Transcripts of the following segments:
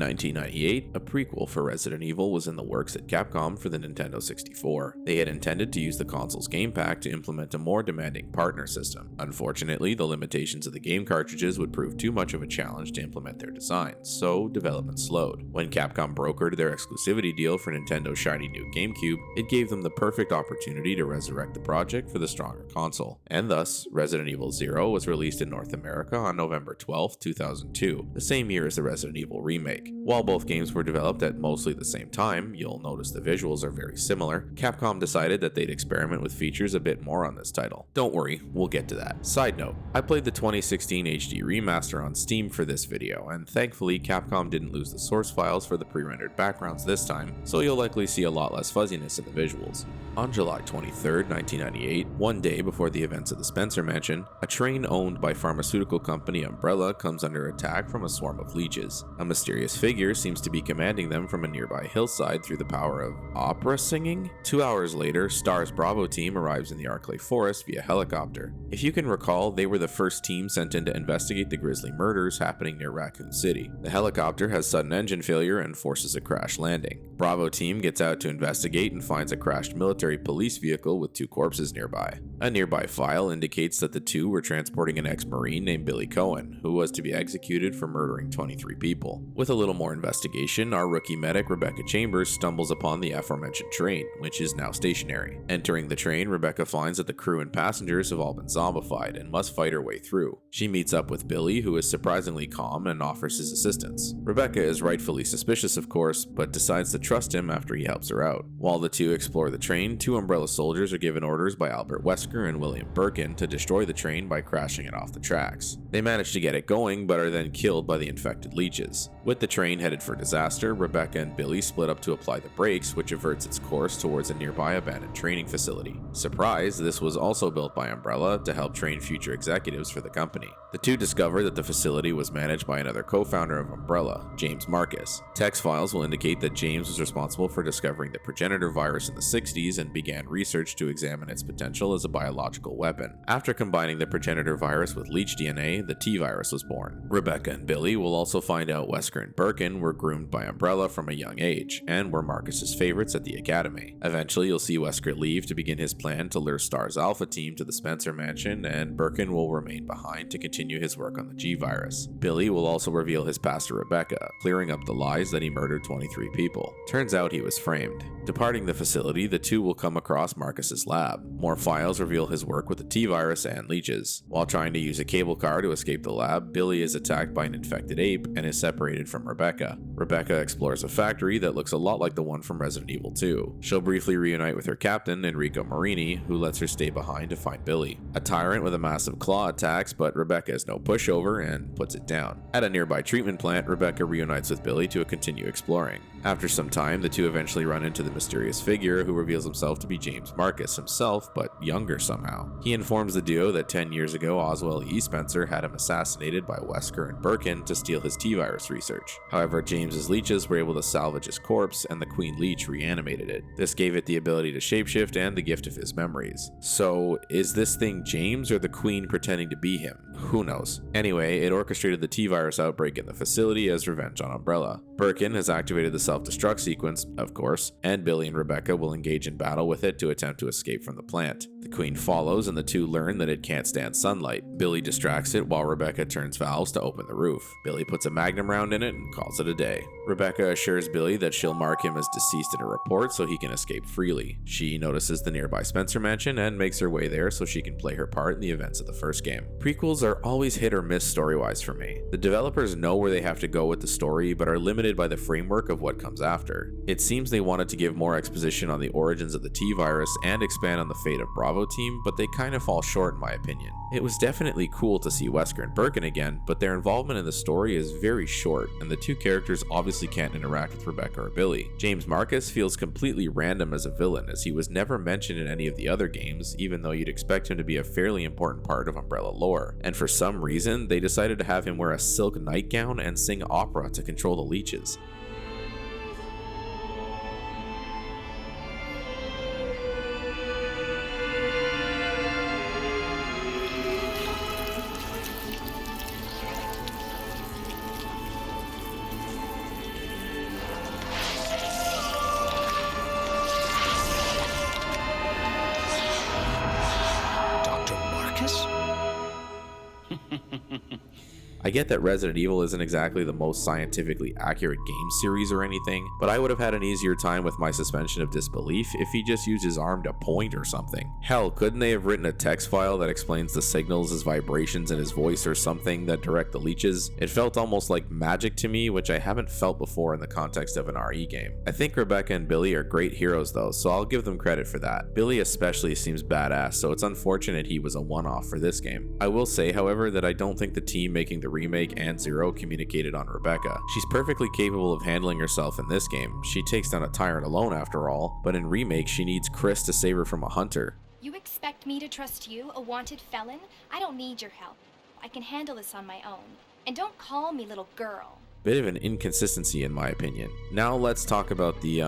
1998, a prequel for Resident Evil was in the works at Capcom for the Nintendo 64. They had intended to use the console's game pack to implement a more demanding partner system. Unfortunately, the limitations of the game cartridges would prove too much of a challenge to implement their designs, so development slowed. When Capcom brokered their exclusivity deal for Nintendo's shiny new GameCube, it gave them the perfect opportunity to resurrect the project for the stronger console. And thus, Resident Evil 0 was released in North America on November 12, 2002, the same year as the Resident Evil remake. While both games were developed at mostly the same time, you'll notice the visuals are very similar, Capcom decided that they'd experiment with features a bit more on this title. Don't worry, we'll get to that. Side note, I played the 2016 HD remaster on Steam for this video, and thankfully Capcom didn't lose the source files for the pre-rendered backgrounds this time, so you'll likely see a lot less fuzziness in the visuals. On July 23, 1998, one day before the events of the Spencer Mansion, a train owned by pharmaceutical company Umbrella comes under attack from a swarm of leeches. A mysterious figure seems to be commanding them from a nearby hillside through the power of opera singing? 2 hours later, STAR's Bravo team arrives in the Arklay Forest via helicopter. If you can recall, they were the first team sent in to investigate the grisly murders happening near Raccoon City. The helicopter has sudden engine failure and forces a crash landing. Bravo team gets out to investigate and finds a crashed military police vehicle with 2 corpses nearby. A nearby file indicates that the 2 were transporting an ex-Marine named Billy Cohen, who was to be executed for murdering 23 people. With a little more investigation, our rookie medic Rebecca Chambers stumbles upon the aforementioned train, which is now stationary. Entering the train, Rebecca finds that the crew and passengers have all been zombified and must fight her way through. She meets up with Billy, who is surprisingly calm and offers his assistance. Rebecca is rightfully suspicious, of course, but decides to trust him after he helps her out. While the 2 explore the train, 2 Umbrella soldiers are given orders by Albert Wesker and William Birkin to destroy the train by crashing it off the tracks. They manage to get it going, but are then killed by the infected leeches. With the train headed for disaster, Rebecca and Billy split up to apply the brakes, which averts its course towards a nearby abandoned training facility. Surprise, this was also built by Umbrella to help train future executives for the company. The 2 discover that the facility was managed by another co-founder of Umbrella, James Marcus. Text files will indicate that James was responsible for discovering the progenitor virus in the 60s and began research to examine its potential as a biological weapon. After combining the progenitor virus with leech DNA, the T-virus was born. Rebecca and Billy will also find out Wesker and Birkin were groomed by Umbrella from a young age, and were Marcus's favorites at the academy. Eventually, you'll see Wesker leave to begin his plan to lure STAR's Alpha team to the Spencer Mansion, and Birkin will remain behind to continue his work on the G-virus. Billy will also reveal his past to Rebecca, clearing up the lies that he murdered 23 people. Turns out he was framed. Departing the facility, the 2 will come across Marcus's lab. More files reveal his work with the T-virus and leeches. While trying to use a cable car to escape the lab, Billy is attacked by an infected ape and is separated from Rebecca. Rebecca explores a factory that looks a lot like the one from Resident Evil 2. She'll briefly reunite with her captain, Enrico Marini, who lets her stay behind to find Billy. A tyrant with a massive claw attacks, but Rebecca is no pushover and puts it down. At a nearby treatment plant, Rebecca reunites with Billy to continue exploring. After some time, the 2 eventually run into the mysterious figure who reveals himself to be James Marcus himself, but younger somehow. He informs the duo that 10 years ago Oswald E. Spencer had him assassinated by Wesker and Birkin to steal his T-virus research. However, James's leeches were able to salvage his corpse, and the Queen Leech reanimated it. This gave it the ability to shapeshift and the gift of his memories. So, is this thing James or the Queen pretending to be him? Who knows? Anyway, it orchestrated the T-virus outbreak in the facility as revenge on Umbrella. Birkin has activated the self-destruct sequence, of course, and Billy and Rebecca will engage in battle with it to attempt to escape from the plant. The Queen follows, and the 2 learn that it can't stand sunlight. Billy distracts it while Rebecca turns valves to open the roof. Billy puts a magnum round in it and calls it a day. Rebecca assures Billy that she'll mark him as deceased in a report so he can escape freely. She notices the nearby Spencer Mansion and makes her way there so she can play her part in the events of the first game. Prequels are always hit or miss story-wise for me. The developers know where they have to go with the story, but are limited by the framework of what comes after. It seems they wanted to give more exposition on the origins of the T-virus and expand on the fate of Bravo team, but they kind of fall short in my opinion. It was definitely cool to see Wesker and Birkin again, but their involvement in the story is very short, and the 2 characters obviously can't interact with Rebecca or Billy. James Marcus feels completely random as a villain, as he was never mentioned in any of the other games, even though you'd expect him to be a fairly important part of Umbrella lore. And for some reason, they decided to have him wear a silk nightgown and sing opera to control the leeches. I get that Resident Evil isn't exactly the most scientifically accurate game series or anything, but I would have had an easier time with my suspension of disbelief if he just used his arm to point or something. Hell, couldn't they have written a text file that explains the signals as vibrations in his voice or something that direct the leeches? It felt almost like magic to me, which I haven't felt before in the context of an RE game. I think Rebecca and Billy are great heroes though, so I'll give them credit for that. Billy especially seems badass, so it's unfortunate he was a one-off for this game. I will say, however, that I don't think the team making the remake and Zero communicated on Rebecca. She's perfectly capable of handling herself in this game. She takes down a tyrant alone after all, but in remake she needs Chris to save her from a hunter. You expect me to trust you, a wanted felon? I don't need your help. I can handle this on my own. And don't call me little girl. Bit of an inconsistency in my opinion. Now let's talk about the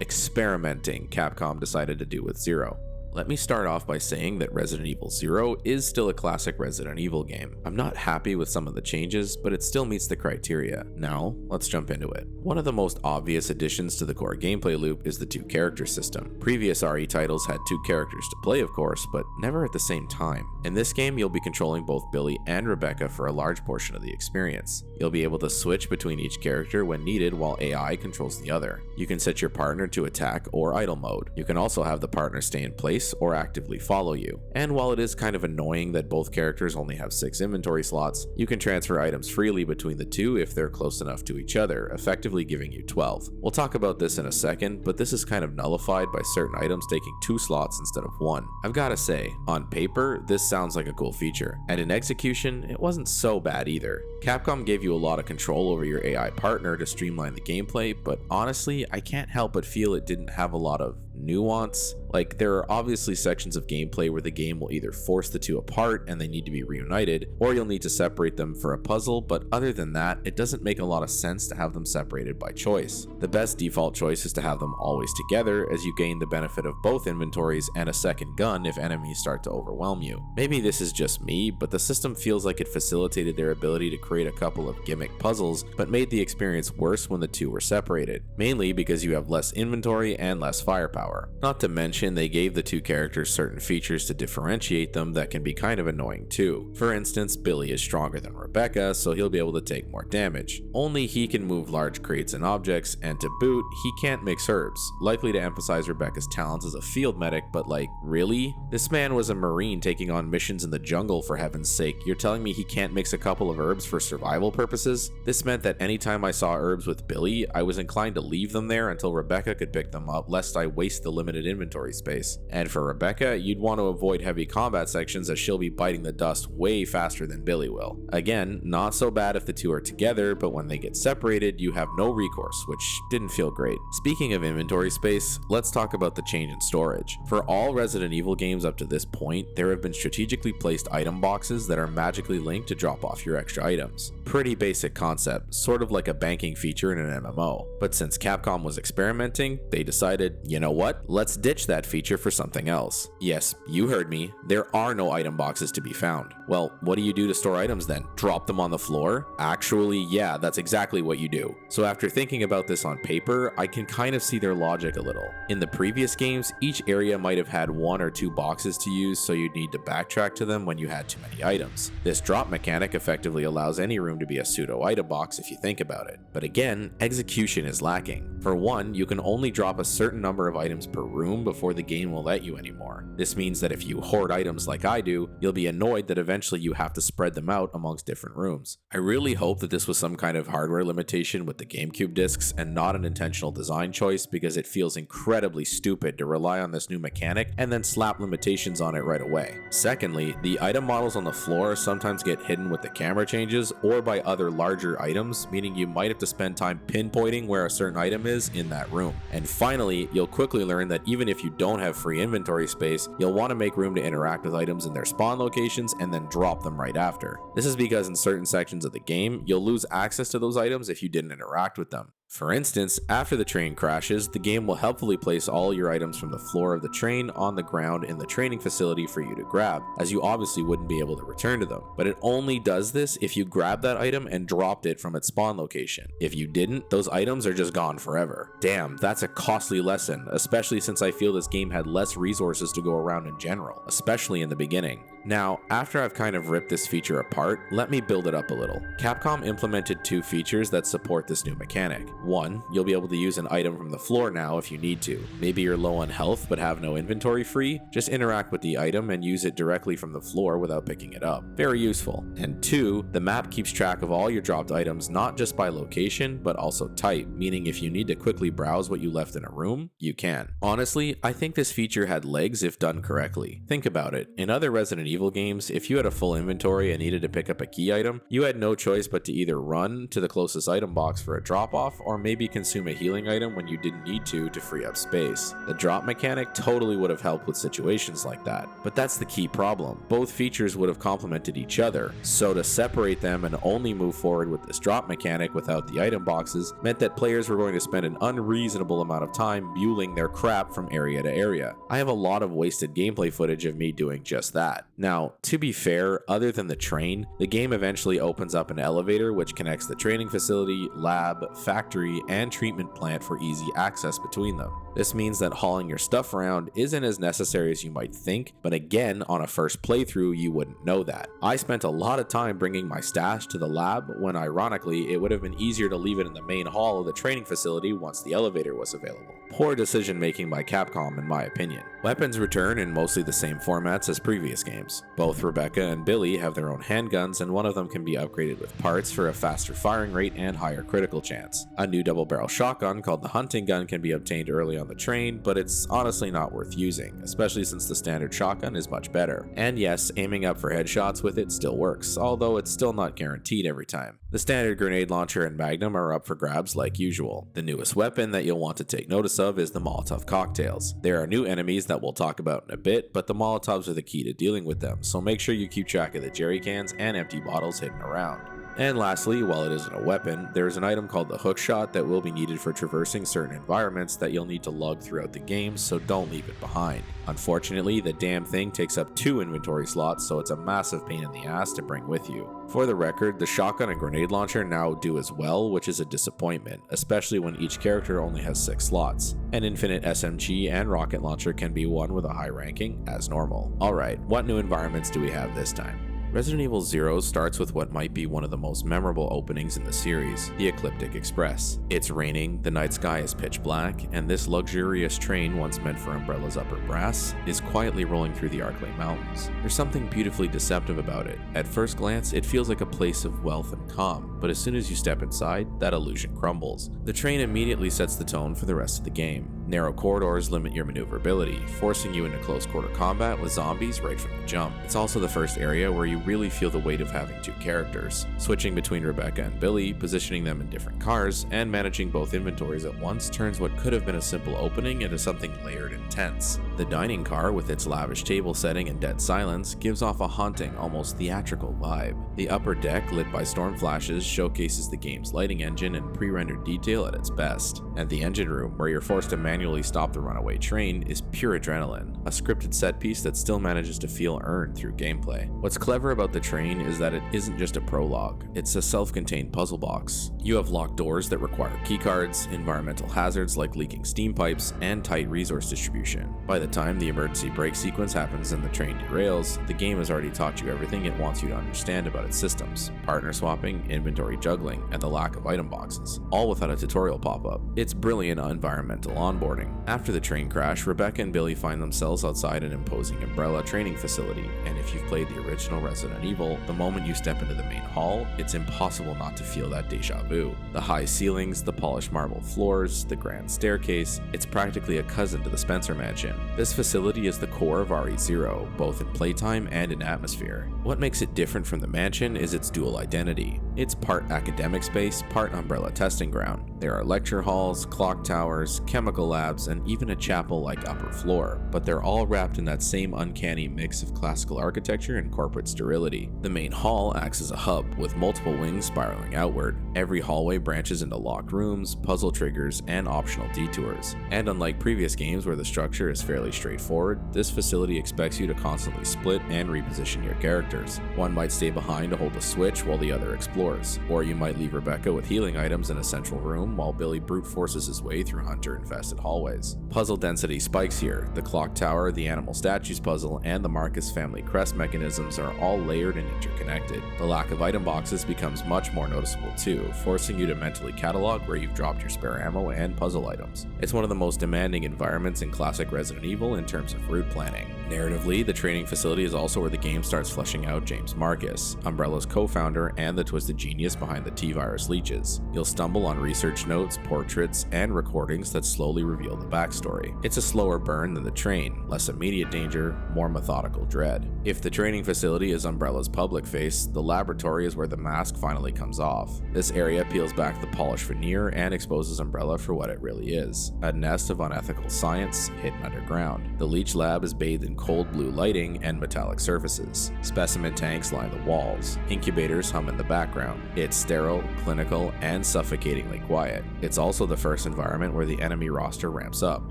experimenting Capcom decided to do with Zero. Let me start off by saying that Resident Evil 0 is still a classic Resident Evil game. I'm not happy with some of the changes, but it still meets the criteria. Now, let's jump into it. One of the most obvious additions to the core gameplay loop is the two-character system. Previous RE titles had two characters to play, of course, but never at the same time. In this game, you'll be controlling both Billy and Rebecca for a large portion of the experience. You'll be able to switch between each character when needed while AI controls the other. You can set your partner to attack or idle mode. You can also have the partner stay in place or actively follow you. And while it is kind of annoying that both characters only have 6 inventory slots, you can transfer items freely between the two if they're close enough to each other, effectively giving you 12. We'll talk about this in a second, but this is kind of nullified by certain items taking 2 slots instead of 1. I've gotta say, on paper, this sounds like a cool feature, and in execution, it wasn't so bad either. Capcom gave you a lot of control over your AI partner to streamline the gameplay, but honestly, I can't help but feel it didn't have a lot of nuance. Like, there are obviously sections of gameplay where the game will either force the two apart and they need to be reunited, or you'll need to separate them for a puzzle, but other than that, it doesn't make a lot of sense to have them separated by choice. The best default choice is to have them always together, as you gain the benefit of both inventories and a second gun if enemies start to overwhelm you. Maybe this is just me, but the system feels like it facilitated their ability to create a couple of gimmick puzzles, but made the experience worse when the two were separated, mainly because you have less inventory and less firepower. Not to mention, they gave the two characters certain features to differentiate them that can be kind of annoying too. For instance, Billy is stronger than Rebecca, so he'll be able to take more damage. Only he can move large crates and objects, and to boot, he can't mix herbs, likely to emphasize Rebecca's talents as a field medic, but like, really? This man was a marine taking on missions in the jungle, for heaven's sake. You're telling me he can't mix a couple of herbs for survival purposes? This meant that anytime I saw herbs with Billy, I was inclined to leave them there until Rebecca could pick them up, lest I waste the limited inventory space. And for Rebecca, you'd want to avoid heavy combat sections as she'll be biting the dust way faster than Billy will. Again, not so bad if the two are together, but when they get separated, you have no recourse, which didn't feel great. Speaking of inventory space, let's talk about the change in storage. For all Resident Evil games up to this point, there have been strategically placed item boxes that are magically linked to drop off your extra items. Pretty basic concept, sort of like a banking feature in an MMO. But since Capcom was experimenting, they decided, you know what, let's ditch that feature for something else. Yes, you heard me, there are no item boxes to be found. Well, what do you do to store items then? Drop them on the floor? Actually, yeah, that's exactly what you do. So after thinking about this on paper, I can kind of see their logic a little. In the previous games, each area might have had 1 or 2 boxes to use, so you'd need to backtrack to them when you had too many items. This drop mechanic effectively allows any room to be a pseudo item box if you think about it. But again, execution is lacking. For one, you can only drop a certain number of items per room before the game will let you anymore. This means that if you hoard items like I do, you'll be annoyed that eventually you have to spread them out amongst different rooms. I really hope that this was some kind of hardware limitation with the GameCube discs and not an intentional design choice, because it feels incredibly stupid to rely on this new mechanic and then slap limitations on it right away. Secondly, the item models on the floor sometimes get hidden with the camera changes or by other larger items, meaning you might have to spend time pinpointing where a certain item is in that room. And finally, you'll quickly learn that even if you don't have free inventory space, you'll want to make room to interact with items in their spawn locations and then drop them right after. This is because in certain sections of the game, you'll lose access to those items if you didn't interact with them. For instance, after the train crashes, the game will helpfully place all your items from the floor of the train on the ground in the training facility for you to grab, as you obviously wouldn't be able to return to them. But it only does this if you grab that item and dropped it from its spawn location. If you didn't, those items are just gone forever. Damn, that's a costly lesson, especially since I feel this game had less resources to go around in general, especially in the beginning. Now, after I've kind of ripped this feature apart, let me build it up a little. Capcom implemented 2 features that support this new mechanic. 1, you'll be able to use an item from the floor now if you need to. Maybe you're low on health but have no inventory free, just interact with the item and use it directly from the floor without picking it up. Very useful. And 2, the map keeps track of all your dropped items not just by location but also type, meaning if you need to quickly browse what you left in a room, you can. Honestly, I think this feature had legs if done correctly. Think about it. In other Resident Evil games, if you had a full inventory and needed to pick up a key item, you had no choice but to either run to the closest item box for a drop-off or maybe consume a healing item when you didn't need to free up space. The drop mechanic totally would have helped with situations like that. But that's the key problem. Both features would have complemented each other, so to separate them and only move forward with this drop mechanic without the item boxes meant that players were going to spend an unreasonable amount of time muling their crap from area to area. I have a lot of wasted gameplay footage of me doing just that. Now, to be fair, other than the train, the game eventually opens up an elevator which connects the training facility, lab, factory, and treatment plant for easy access between them. This means that hauling your stuff around isn't as necessary as you might think, but again, on a first playthrough, you wouldn't know that. I spent a lot of time bringing my stash to the lab when ironically, it would have been easier to leave it in the main hall of the training facility once the elevator was available. Poor decision making by Capcom in my opinion. Weapons return in mostly the same formats as previous games. Both Rebecca and Billy have their own handguns and one of them can be upgraded with parts for a faster firing rate and higher critical chance. A new double barrel shotgun called the hunting gun can be obtained early on the train, but it's honestly not worth using, especially since the standard shotgun is much better. And yes, aiming up for headshots with it still works, although it's still not guaranteed every time. The standard grenade launcher and Magnum are up for grabs like usual. The newest weapon that you'll want to take notice of is the Molotov cocktails. There are new enemies that we'll talk about in a bit, but the Molotovs are the key to dealing with them, so make sure you keep track of the jerry cans and empty bottles hidden around. And lastly, while it isn't a weapon, there is an item called the hook shot that will be needed for traversing certain environments that you'll need to lug throughout the game, so don't leave it behind. Unfortunately, the damn thing takes up 2 inventory slots, so it's a massive pain in the ass to bring with you. For the record, the shotgun and grenade launcher now do as well, which is a disappointment, especially when each character only has 6 slots. An infinite SMG and rocket launcher can be won with a high ranking, as normal. Alright, what new environments do we have this time? Resident Evil 0 starts with what might be one of the most memorable openings in the series, the Ecliptic Express. It's raining, the night sky is pitch black, and this luxurious train, once meant for Umbrella's upper brass, is quietly rolling through the Arklay Mountains. There's something beautifully deceptive about it. At first glance, it feels like a place of wealth and calm, but as soon as you step inside, that illusion crumbles. The train immediately sets the tone for the rest of the game. Narrow corridors limit your maneuverability, forcing you into close quarter combat with zombies right from the jump. It's also the first area where you really feel the weight of having 2 characters. Switching between Rebecca and Billy, positioning them in different cars, and managing both inventories at once turns what could have been a simple opening into something layered and tense. The dining car, with its lavish table setting and dead silence, gives off a haunting, almost theatrical vibe. The upper deck, lit by storm flashes, showcases the game's lighting engine and pre-rendered detail at its best. And the engine room, where you're forced to manually stop the runaway train, is pure adrenaline, a scripted set piece that still manages to feel earned through gameplay. What's clever about the train is that it isn't just a prologue, it's a self-contained puzzle box. You have locked doors that require keycards, environmental hazards like leaking steam pipes, and tight resource distribution. By the time the emergency brake sequence happens and the train derails, the game has already taught you everything it wants you to understand about its systems: partner swapping, inventory juggling, and the lack of item boxes, all without a tutorial pop-up. It's brilliant environmental onboarding. After the train crash, Rebecca and Billy find themselves outside an imposing Umbrella training facility, and if you've played the original Resident Evil, the moment you step into the main hall, it's impossible not to feel that deja vu. The high ceilings, the polished marble floors, the grand staircase, it's practically a cousin to the Spencer Mansion. This facility is the core of RE0, both in playtime and in atmosphere. What makes it different from the mansion is its dual identity. It's part academic space, part Umbrella testing ground. There are lecture halls, clock towers, chemical labs, and even a chapel-like upper floor, but they're all wrapped in that same uncanny mix of classical architecture and corporate sterility. The main hall acts as a hub, with multiple wings spiraling outward. Every hallway branches into locked rooms, puzzle triggers, and optional detours. And unlike previous games where the structure is fairly fairly straightforward, this facility expects you to constantly split and reposition your characters. One might stay behind to hold a switch while the other explores, or you might leave Rebecca with healing items in a central room while Billy brute forces his way through hunter-infested hallways. Puzzle density spikes here. The clock tower, the animal statues puzzle, and the Marcus family crest mechanisms are all layered and interconnected. The lack of item boxes becomes much more noticeable too, forcing you to mentally catalog where you've dropped your spare ammo and puzzle items. It's one of the most demanding environments in classic Resident Evil in terms of route planning. Narratively, the training facility is also where the game starts fleshing out James Marcus, Umbrella's co-founder and the twisted genius behind the T-virus leeches. You'll stumble on research notes, portraits, and recordings that slowly reveal the backstory. It's a slower burn than the train, less immediate danger, more methodical dread. If the training facility is Umbrella's public face, the laboratory is where the mask finally comes off. This area peels back the polished veneer and exposes Umbrella for what it really is, a nest of unethical science hidden underground. The leech lab is bathed in cold blue lighting and metallic surfaces. Specimen tanks line the walls. Incubators hum in the background. It's sterile, clinical, and suffocatingly quiet. It's also the first environment where the enemy roster ramps up.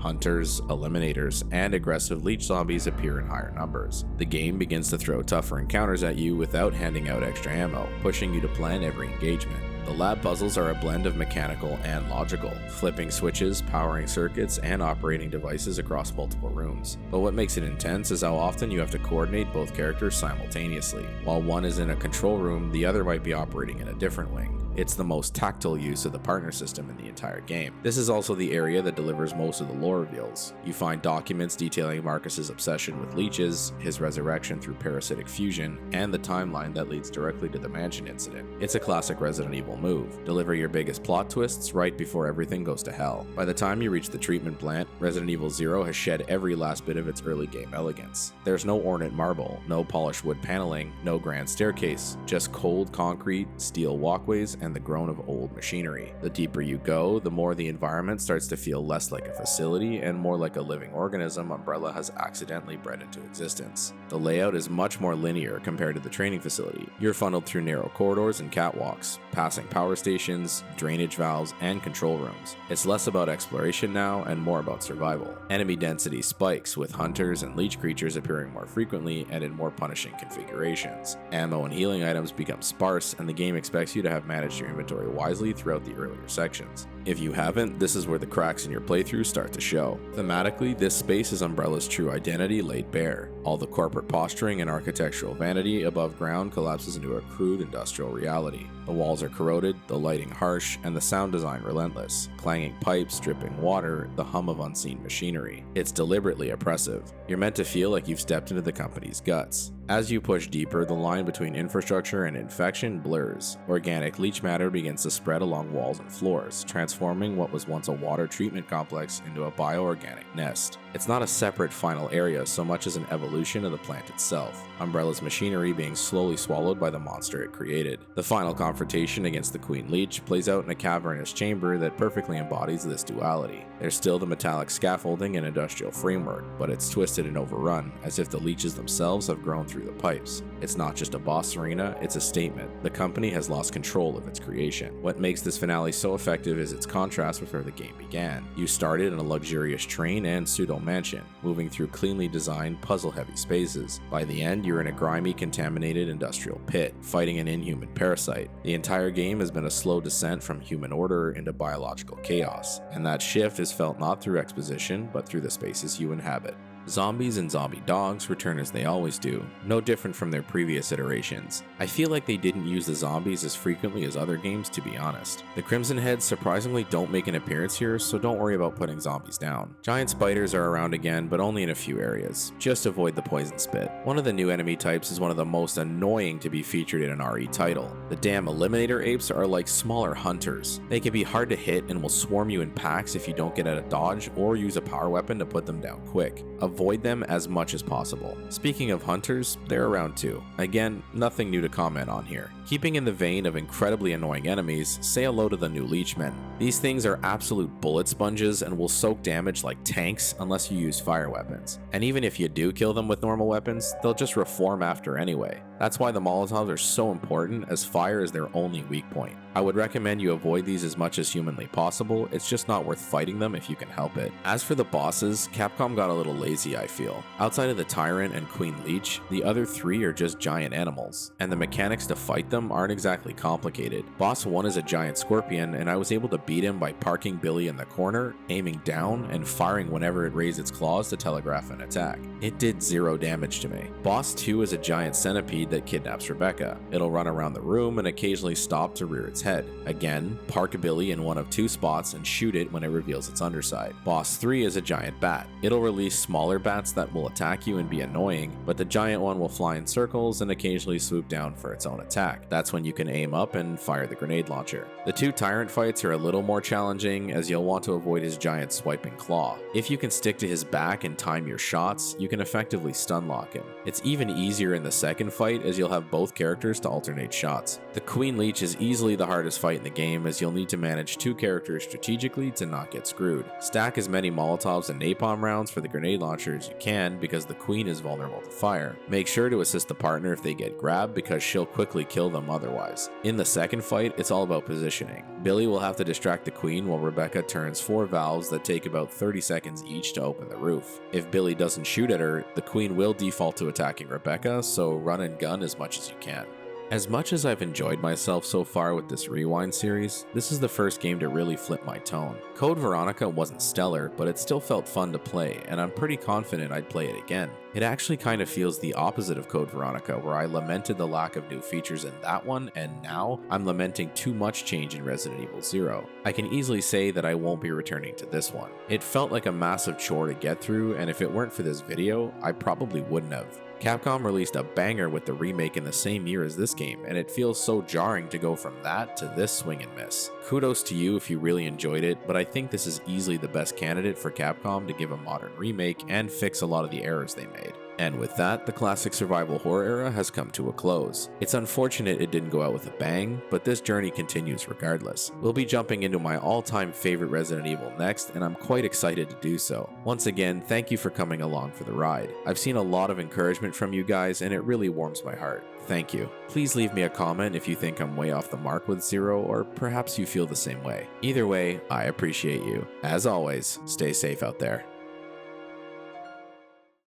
Hunters, eliminators, and aggressive leech zombies appear in higher numbers. The game begins to throw tougher encounters at you without handing out extra ammo, pushing you to plan every engagement. The lab puzzles are a blend of mechanical and logical, flipping switches, powering circuits, and operating devices across multiple rooms. But what makes it intense is how often you have to coordinate both characters simultaneously. While one is in a control room, the other might be operating in a different wing. It's the most tactile use of the partner system in the entire game. This is also the area that delivers most of the lore reveals. You find documents detailing Marcus's obsession with leeches, his resurrection through parasitic fusion, and the timeline that leads directly to the mansion incident. It's a classic Resident Evil move. Deliver your biggest plot twists right before everything goes to hell. By the time you reach the treatment plant, Resident Evil 0 has shed every last bit of its early game elegance. There's no ornate marble, no polished wood paneling, no grand staircase, just cold concrete, steel walkways, and the groan of old machinery. The deeper you go, the more the environment starts to feel less like a facility and more like a living organism Umbrella has accidentally bred into existence. The layout is much more linear compared to the training facility. You're funneled through narrow corridors and catwalks, passing power stations, drainage valves, and control rooms. It's less about exploration now and more about survival. Enemy density spikes, with hunters and leech creatures appearing more frequently and in more punishing configurations. Ammo and healing items become sparse, and the game expects you to have managed your inventory wisely throughout the earlier sections. If you haven't, this is where the cracks in your playthrough start to show. Thematically, this space is Umbrella's true identity laid bare. All the corporate posturing and architectural vanity above ground collapses into a crude industrial reality. The walls are corroded, the lighting harsh, and the sound design relentless. Clanging pipes, dripping water, the hum of unseen machinery. It's deliberately oppressive. You're meant to feel like you've stepped into the company's guts. As you push deeper, the line between infrastructure and infection blurs. Organic leech matter begins to spread along walls and floors, transforming what was once a water treatment complex into a bioorganic nest. It's not a separate final area so much as an evolution of the plant itself, Umbrella's machinery being slowly swallowed by the monster it created. The final confrontation against the Queen Leech plays out in a cavernous chamber that perfectly embodies this duality. There's still the metallic scaffolding and industrial framework, but it's twisted and overrun, as if the leeches themselves have grown through the pipes. It's not just a boss arena, it's a statement. The company has lost control of its creation. What makes this finale so effective is its contrast with where the game began. You started in a luxurious train and pseudo-mansion, moving through cleanly designed, puzzle-heavy spaces. By the end, you're in a grimy, contaminated industrial pit, fighting an inhuman parasite. The entire game has been a slow descent from human order into biological chaos, and that shift is felt not through exposition, but through the spaces you inhabit. Zombies and zombie dogs return as they always do, no different from their previous iterations. I feel like they didn't use the zombies as frequently as other games, to be honest. The Crimson Heads surprisingly don't make an appearance here, so don't worry about putting zombies down. Giant spiders are around again, but only in a few areas. Just avoid the poison spit. One of the new enemy types is one of the most annoying to be featured in an RE title. The damn Eliminator apes are like smaller hunters. They can be hard to hit and will swarm you in packs if you don't get out of dodge or use a power weapon to put them down quick. Avoid them as much as possible. Speaking of hunters, they're around too. Again, nothing new to comment on here. Keeping in the vein of incredibly annoying enemies, say hello to the new Leechmen. These things are absolute bullet sponges and will soak damage like tanks unless you use fire weapons. And even if you do kill them with normal weapons, they'll just reform after anyway. That's why the Molotovs are so important, as fire is their only weak point. I would recommend you avoid these as much as humanly possible, it's just not worth fighting them if you can help it. As for the bosses, Capcom got a little lazy, I feel. Outside of the Tyrant and Queen Leech, the other 3 are just giant animals, and the mechanics to fight them aren't exactly complicated. Boss 1 is a giant scorpion, and I was able to beat him by parking Billy in the corner, aiming down, and firing whenever it raised its claws to telegraph an attack. It did 0 damage to me. Boss 2 is a giant centipede that kidnaps Rebecca. It'll run around the room and occasionally stop to rear its head. Again, park Billy in one of 2 spots and shoot it when it reveals its underside. Boss 3 is a giant bat. It'll release smaller bats that will attack you and be annoying, but the giant one will fly in circles and occasionally swoop down for its own attack. That's when you can aim up and fire the grenade launcher. The 2 Tyrant fights are a little more challenging, as you'll want to avoid his giant swiping claw. If you can stick to his back and time your shots, you can effectively stun lock him. It's even easier in the second fight, as you'll have both characters to alternate shots. The Queen Leech is easily the hardest fight in the game, as you'll need to manage 2 characters strategically to not get screwed. Stack as many Molotovs and napalm rounds for the grenade launcher as you can, because the Queen is vulnerable to fire. Make sure to assist the partner if they get grabbed, because she'll quickly kill them otherwise. In the second fight, it's all about positioning. Billy will have to distract the Queen while Rebecca turns 4 valves that take about 30 seconds each to open the roof. If Billy doesn't shoot at her, the Queen will default to attacking Rebecca, so run and gun as much as you can. As much as I've enjoyed myself so far with this Rewind series, this is the first game to really flip my tone. Code Veronica wasn't stellar, but it still felt fun to play, and I'm pretty confident I'd play it again. It actually kind of feels the opposite of Code Veronica, where I lamented the lack of new features in that one, and now I'm lamenting too much change in Resident Evil 0. I can easily say that I won't be returning to this one. It felt like a massive chore to get through, and if it weren't for this video, I probably wouldn't have. Capcom released a banger with the remake in the same year as this game, and it feels so jarring to go from that to this swing and miss. Kudos to you if you really enjoyed it, but I think this is easily the best candidate for Capcom to give a modern remake and fix a lot of the errors they made. And with that, the classic survival horror era has come to a close. It's unfortunate it didn't go out with a bang, but this journey continues regardless. We'll be jumping into my all-time favorite Resident Evil next, and I'm quite excited to do so. Once again, thank you for coming along for the ride. I've seen a lot of encouragement from you guys, and it really warms my heart. Thank you. Please leave me a comment if you think I'm way off the mark with Zero, or perhaps you feel the same way. Either way, I appreciate you. As always, stay safe out there.